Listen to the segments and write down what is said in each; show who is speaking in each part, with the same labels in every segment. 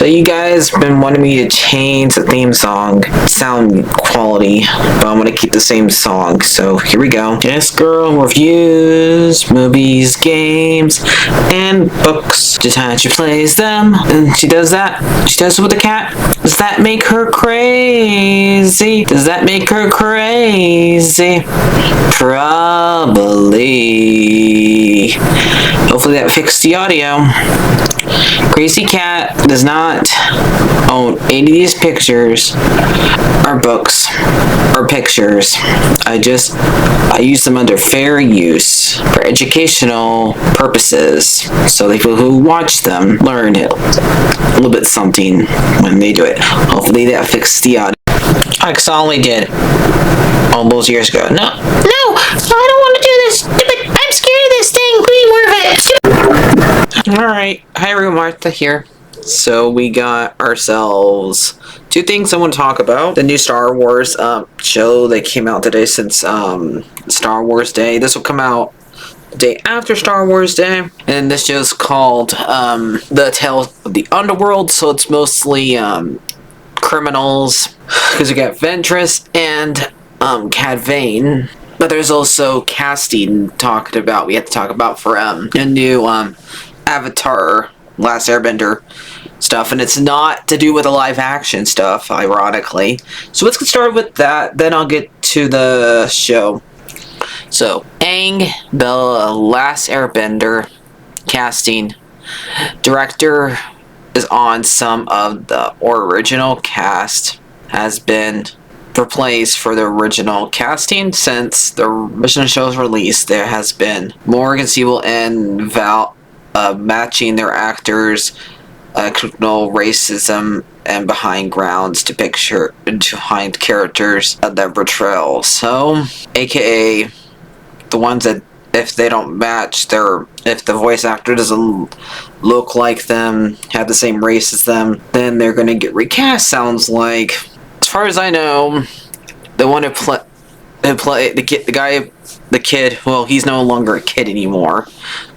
Speaker 1: So you guys been wanting me to change the theme song sound quality, but I'm gonna keep the same song. So here we go. This girl reviews movies, games, and books. Just how she plays them, and she does that. She does it with the cat. Does that make her crazy? Does that make her crazy? Probably. Hopefully that fixed the audio. Crazy Cat does not own any of these pictures or books or pictures. I use them under fair use for educational purposes, so the people who watch them learn a little bit something when they do it. Hopefully that fixed the audio. I only did all those years ago. No, I don't want to do this. I'm scared of this thing. Be worth it. Alright, hi everyone, Martha here. So we got ourselves two things I want to talk about. The new Star Wars show that came out today since Star Wars Day. This will come out the day after Star Wars Day. And this show's called The Tales of the Underworld. So it's mostly criminals. Because we got Ventress and Cad Vane. But there's also casting we have to talk about for a new Avatar, Last Airbender stuff, and it's not to do with the live action stuff, ironically. So let's get started with that, then I'll get to the show. So, Aang, the Last Airbender casting. Director is on some of the original cast, has been replaced for the original casting. Since the original show's release, there has been Morgan Siebel and Val matching their actors, criminal racism and behind grounds to behind characters of their portrayal. So, aka the ones that if they don't match if the voice actor doesn't look like them, have the same race as them, then they're gonna get recast. Sounds like, as far as I know, the one who played the kid, well, he's no longer a kid anymore,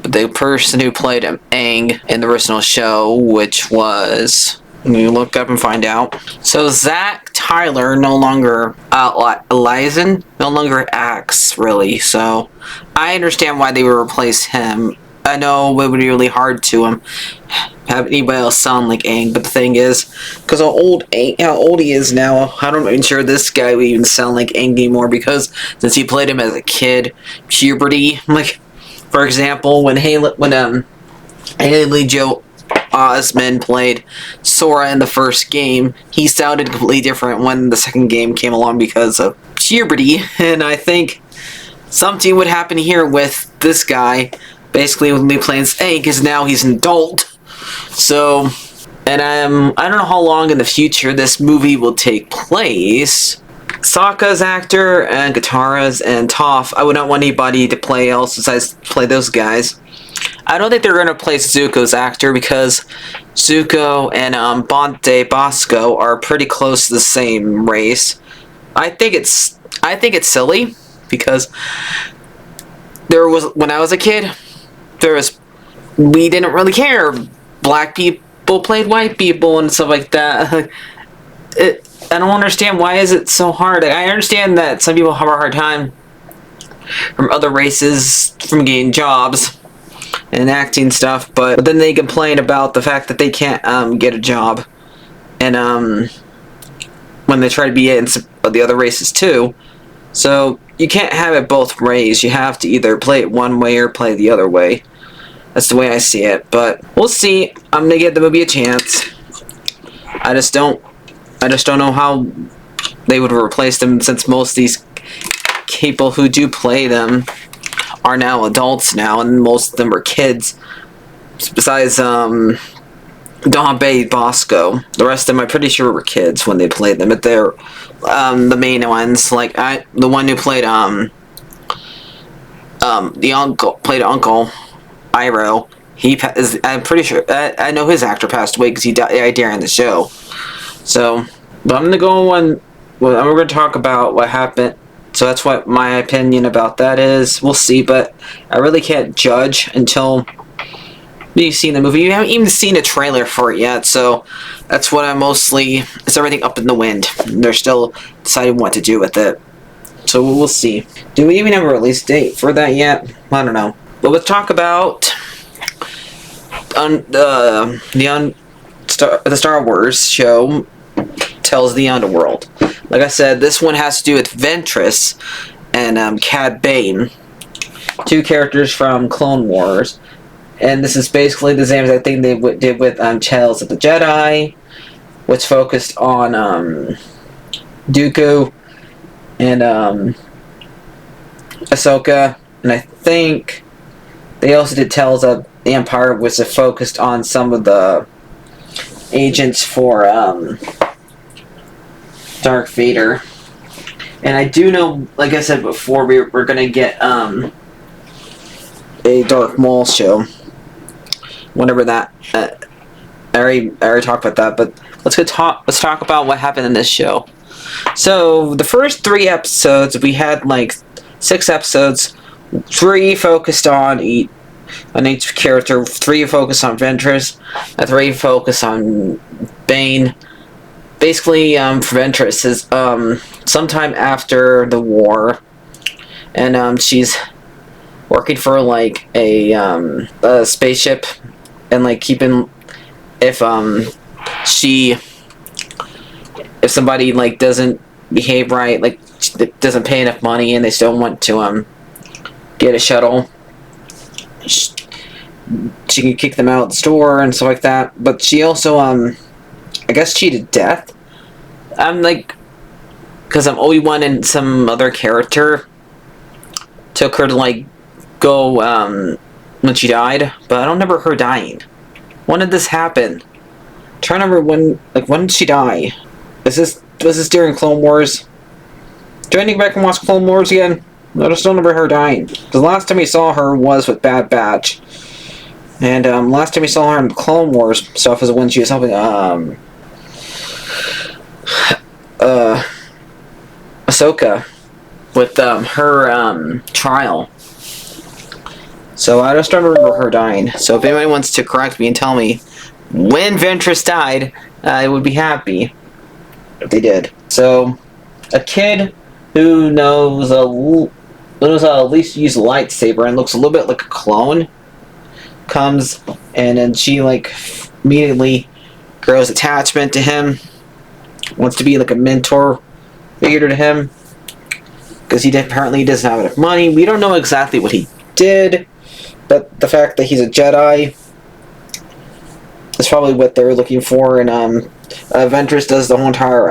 Speaker 1: but the person who played Aang in the original show, which was, you look up and find out. So Zach Tyler no longer, Elizen no longer acts, really, so I understand why they would replace him. I know it would be really hard to have anybody else sound like Aang, but the thing is, because how old he is now, I'm not even sure this guy would even sound like Aang anymore, because since he played him as a kid, puberty, like, for example, when Haley Joel Osment played Sora in the first game, he sounded completely different when the second game came along because of puberty, and I think something would happen here with this guy. Basically, when he plays Aang, because now he's an adult. So, and I don't know how long in the future this movie will take place. Sokka's actor and Katara's and Toph, I would not want anybody to play else besides play those guys. I don't think they're going to replace Zuko's actor, because Zuko and Bonte Bosco are pretty close to the same race. I think it's silly, because when I was a kid, we didn't really care. Black people played white people and stuff like that. I don't understand, why is it so hard? I understand that some people have a hard time from other races from getting jobs and acting stuff, but then they complain about the fact that they can't get a job, and when they try to be in the other races too. So you can't have it both ways. You have to either play it one way or play the other way. That's the way I see it, but we'll see. I'm gonna give the movie a chance. I just don't know how they would replace them, since most of these people who do play them are now adults now, and most of them are kids. Besides Don Bay Bosco, the rest of them I'm pretty sure were kids when they played them. But they're the main ones, like the one who played the uncle Uncle Iroh. I'm pretty sure I know his actor passed away because he died during the show. So, but I'm gonna go on. Well, we're gonna talk about what happened. So that's what my opinion about that is. We'll see, but I really can't judge until you've seen the movie. You haven't even seen a trailer for it yet, so that's what I'm mostly... It's everything up in the wind. They're still deciding what to do with it. So we'll see. Do we even have a release date for that yet? I don't know. But let's talk about the Star Wars show tells the Underworld. Like I said, this one has to do with Ventress and Cad Bane, two characters from Clone Wars. And this is basically the same as I think they did with Tales of the Jedi, which focused on Dooku and Ahsoka. And I think they also did Tales of the Empire, which is focused on some of the agents for Darth Vader. And I do know, like I said before, we're going to get a Darth Maul show. Whenever that, I already talked about that, but let's talk about what happened in this show. So the first 3 episodes, we had like 6 episodes, 3 focused on each character, 3 focused on Ventress, and 3 focused on Bane. Basically, Ventress is sometime after the war, and she's working for like a spaceship. And like keeping, if somebody like doesn't behave right, like doesn't pay enough money, and they still want to get a shuttle, she can kick them out of the store and stuff like that. But she also I guess cheated death. I'm like, because Obi-Wan and some other character took her to like go when she died, but I don't remember her dying. When did this happen? I'm trying to remember when did she die? Was this during Clone Wars? Do I need to go back and watch Clone Wars again? I just don't remember her dying. The last time we saw her was with Bad Batch. And last time we saw her in Clone Wars stuff was when she was helping Ahsoka with her trial. So I just don't remember her dying. So if anybody wants to correct me and tell me when Ventress died, I would be happy if they did. So a kid who knows at least use a lightsaber and looks a little bit like a clone comes, and then she like immediately grows attachment to him, wants to be like a mentor figure to him, because he apparently doesn't have enough money. We don't know exactly what he did, but the fact that he's a Jedi is probably what they're looking for. And Ventress does the whole entire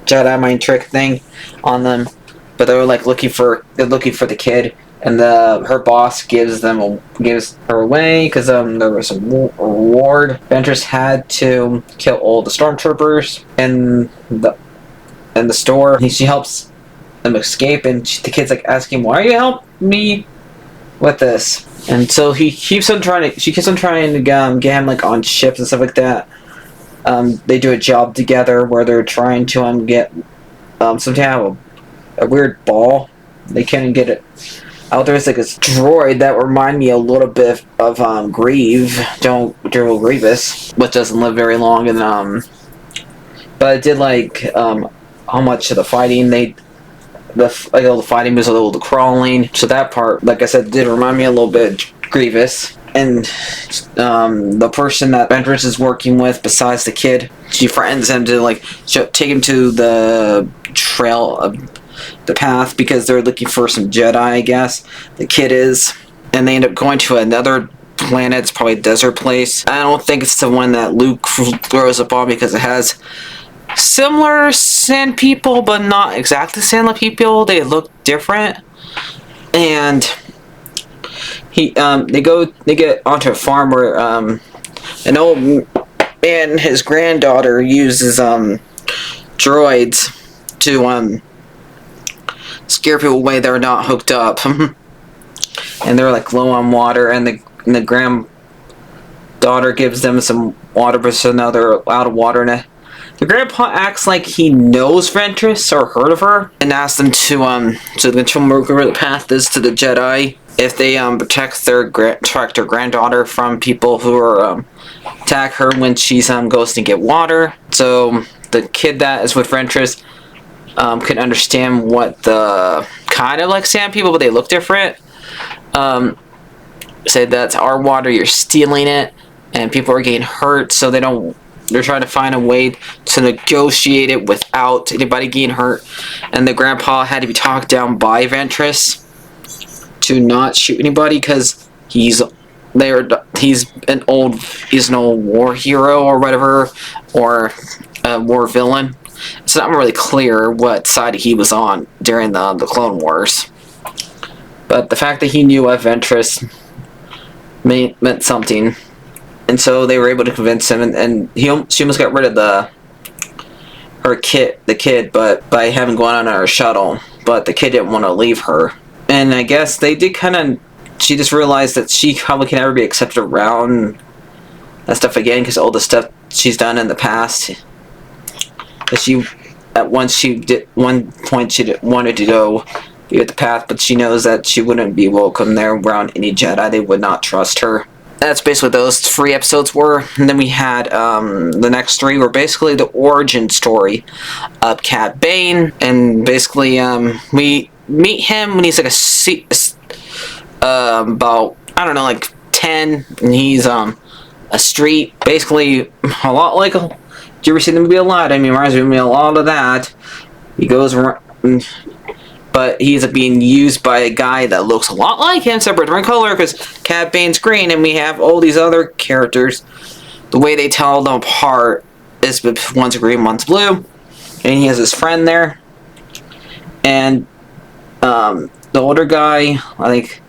Speaker 1: Jedi mind trick thing on them, but they're like looking for the kid, and her boss gives her away because there was a reward. Ventress had to kill all the stormtroopers in the store. She helps them escape, and the kid's like asking, "Why are you helping me with this?" And so she keeps on trying to get him like on ships and stuff like that. They do a job together where they're trying to get some kind of a weird ball. They can't get it out. There's like a droid that remind me a little bit of General Grievous, which doesn't live very long. And but it did like how much of the fighting all the fighting was a little the crawling. So that part, like I said, did remind me a little bit of Grievous. And the person that Ventress is working with, besides the kid, she friends him to like take him to the trail of the path because they're looking for some Jedi, I guess. The kid is, and they end up going to another planet. It's probably a desert place. I don't think it's the one that Luke throws up on because it has similar sand people, but not exactly sand people. They look different, and they get onto a farm where an old man and his granddaughter uses droids to scare people away. They're not hooked up, and they're like low on water, and the granddaughter gives them some water, but so now they're out of water. And the grandpa acts like he knows Ventress or heard of her, and asks them to the path is to the Jedi. if they protect their granddaughter from people who are attack her when she's goes to get water. So the kid that is with Ventress can understand what the kind of like sand people, but they look different. Say that's our water, you're stealing it, and people are getting hurt, so they're trying to find a way to negotiate it without anybody getting hurt. And the grandpa had to be talked down by Ventress to not shoot anybody because he's an old war hero or whatever, or a war villain. It's not really clear what side he was on during the Clone Wars. But the fact that he knew of Ventress meant something. And so they were able to convince him, and she almost got rid of the kid, but by having gone on her shuttle. But the kid didn't want to leave her. And I guess they did kind of. She just realized that she probably can never be accepted around that stuff again because all the stuff she's done in the past. At one point she wanted to go be with the path, but she knows that she wouldn't be welcome there around any Jedi. They would not trust her. That's basically what those 3 episodes were. And then we had the next 3 were basically the origin story of Cad Bane, and basically we meet him when he's like about, I don't know, like 10, and he's a street, basically a lot like do you ever see the movie Aladdin? I mean, reminds me a lot of that. He goes around, but he's being used by a guy that looks a lot like him, except for a different color, because Cad Bane's green, and we have all these other characters. The way they tell them apart is one's green, one's blue, and he has his friend there. And the older guy, I think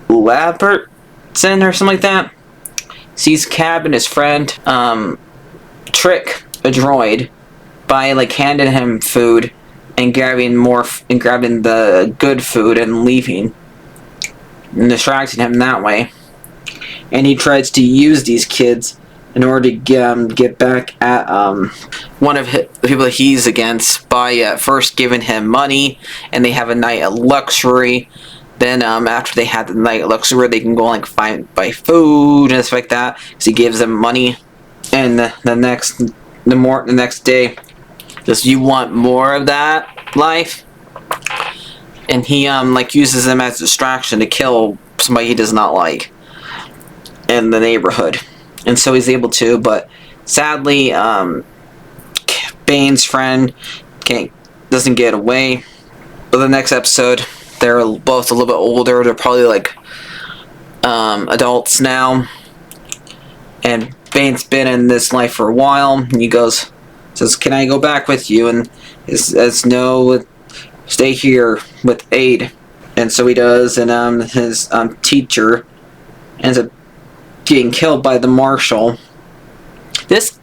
Speaker 1: Labertson or something like that, sees Cab and his friend trick a droid by like handing him food and grabbing the good food and leaving and distracting him that way. And he tries to use these kids in order to get back at one of the people that he's against by first giving him money, and they have a night of luxury. Then after they had the night of luxury, they can go like buy food and stuff like that. So he gives them money, and the next day, just, you want more of that life? And he like uses them as a distraction to kill somebody he does not like in the neighborhood. And so he's able to, but sadly, Bane's friend doesn't get away. But the next episode, they're both a little bit older. They're probably like adults now. And Bane's been in this life for a while. And he says, "Can I go back with you?" And he says, "No, stay here with Aid." And so he does. And his teacher ends up getting killed by the marshal. This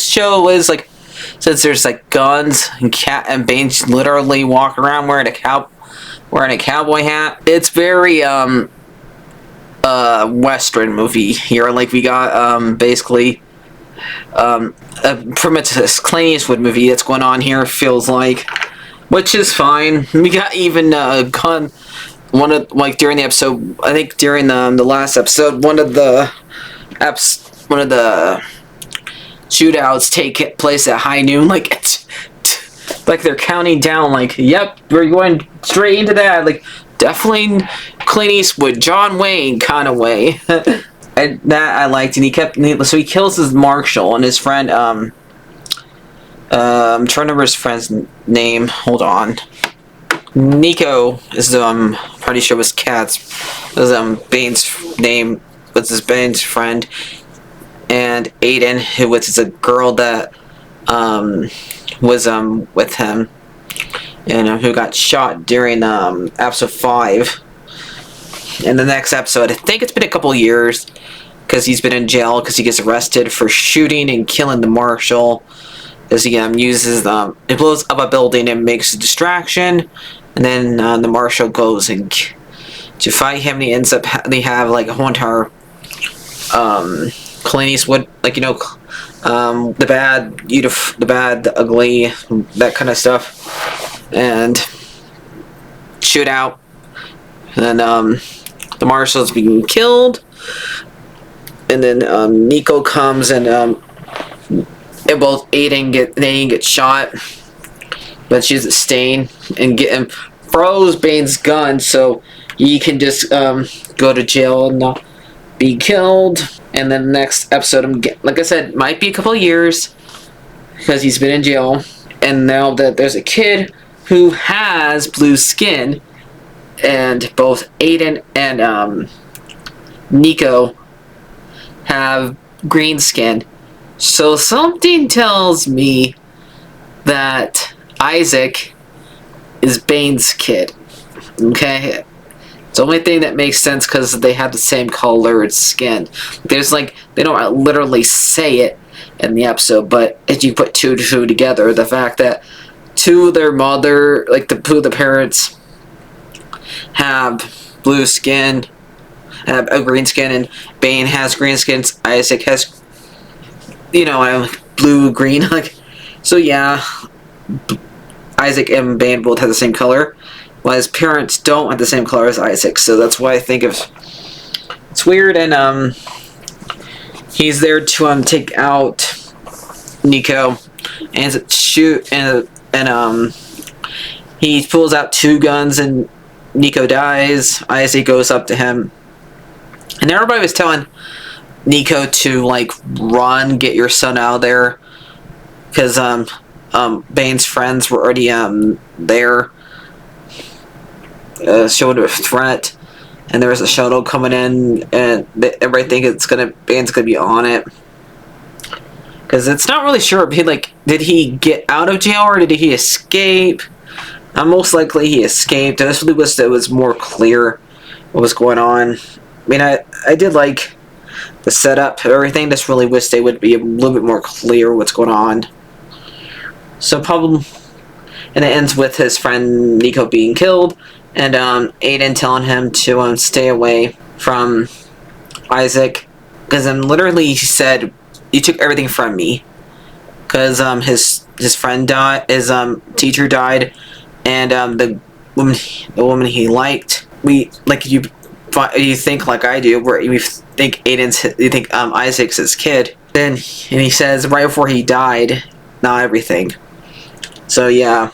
Speaker 1: show is like, since there's like guns and Bane's literally walking around wearing a cowboy hat. It's very Western movie here. Like we got basically pretty much this Clint Eastwood movie that's going on here, feels like, which is fine. We got even a gun. During the episode, I think during the last episode, one of the shootouts take place at high noon, like they're counting down, like, yep, we're going straight into that, like, definitely Clint Eastwood, John Wayne kind of way. And that I liked, and so he kills his marshal and his friend, I'm trying to remember his friend's name, hold on. Nico is pretty sure was Bane's name, was his Bane's friend, and Aiden, who was a girl that was with him, and who got shot during episode 5. In the next episode, I think it's been a couple years, because he's been in jail because he gets arrested for shooting and killing the marshal. As he uses it blows up a building and makes a distraction, and then the marshal goes and to fight him. And he ends up they have like a whole entire Clint Eastwood, like, you know, the bad, the bad, the ugly, that kind of stuff, and shootout. And the marshal's being killed. And then Nico comes and both Aiden gets shot, but she's a stain and get him froze Bane's gun so he can just go to jail and not be killed. And then the next episode, like I said, might be a couple of years because he's been in jail. And now that there's a kid who has blue skin, and both Aiden and Nico have green skin. So something tells me that Isaac is Bane's kid. Okay? It's the only thing that makes sense because they have the same colored skin. There's like, they don't literally say it in the episode, but if you put two to two together, the fact that two of their mother, like two of the parents have blue skin, have a green skin, and Bane has green skin, Isaac has, blue, green, like, so yeah, Isaac and Bane both have the same color, while his parents don't have the same color as Isaac, so that's why I think it's weird. And he's there to take out Nico and shoot, and he pulls out two guns and Nico dies. Isaac goes up to him, and everybody was telling Nico to like run, get your son out of there, because Bane's friends were already there, showed a threat, and there was a shuttle coming in, and everybody think Bane's gonna be on it, because it's not really sure. Did he get out of jail or did he escape? Most likely he escaped. I just really wish it was more clear what was going on. I mean, I did like the setup, everything. Just really wish they would be a little bit more clear what's going on. So probably, and it ends with his friend Nico being killed, and Aiden telling him to stay away from Isaac, because literally he said, "You took everything from me," because his friend died, his teacher died, and the woman he liked. You think like I do, where you think Isaac's his kid. And he says right before he died, not everything. So yeah,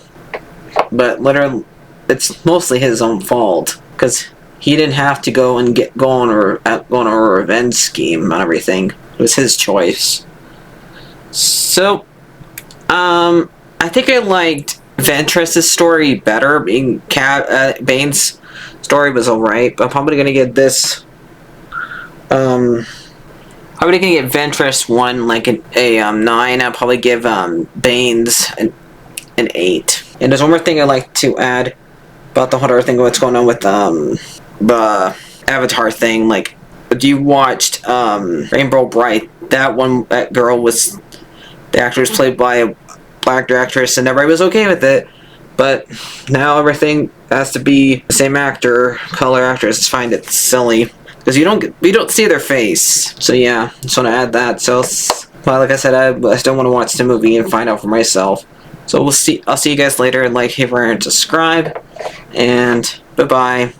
Speaker 1: but literally, it's mostly his own fault, because he didn't have to go on a revenge scheme on everything. It was his choice. So, I think I liked Ventress's story better. Bane's story was alright, but I'm probably gonna give this. I'm probably gonna give Ventress one like a 9. I'll probably give Bane's an 8. And there's one more thing I'd like to add about the whole other thing. What's going on with the Avatar thing? Like, if you watched Rainbow Bright, that girl was, the actress played by a black actress, and everybody was okay with it. But now everything has to be the same actor, color actress. I find it silly because you don't see their face. So yeah, just want to add that. So, well, like I said, I still want to watch the movie and find out for myself. So I'll see you guys later. Like, favorite, and subscribe, and bye bye.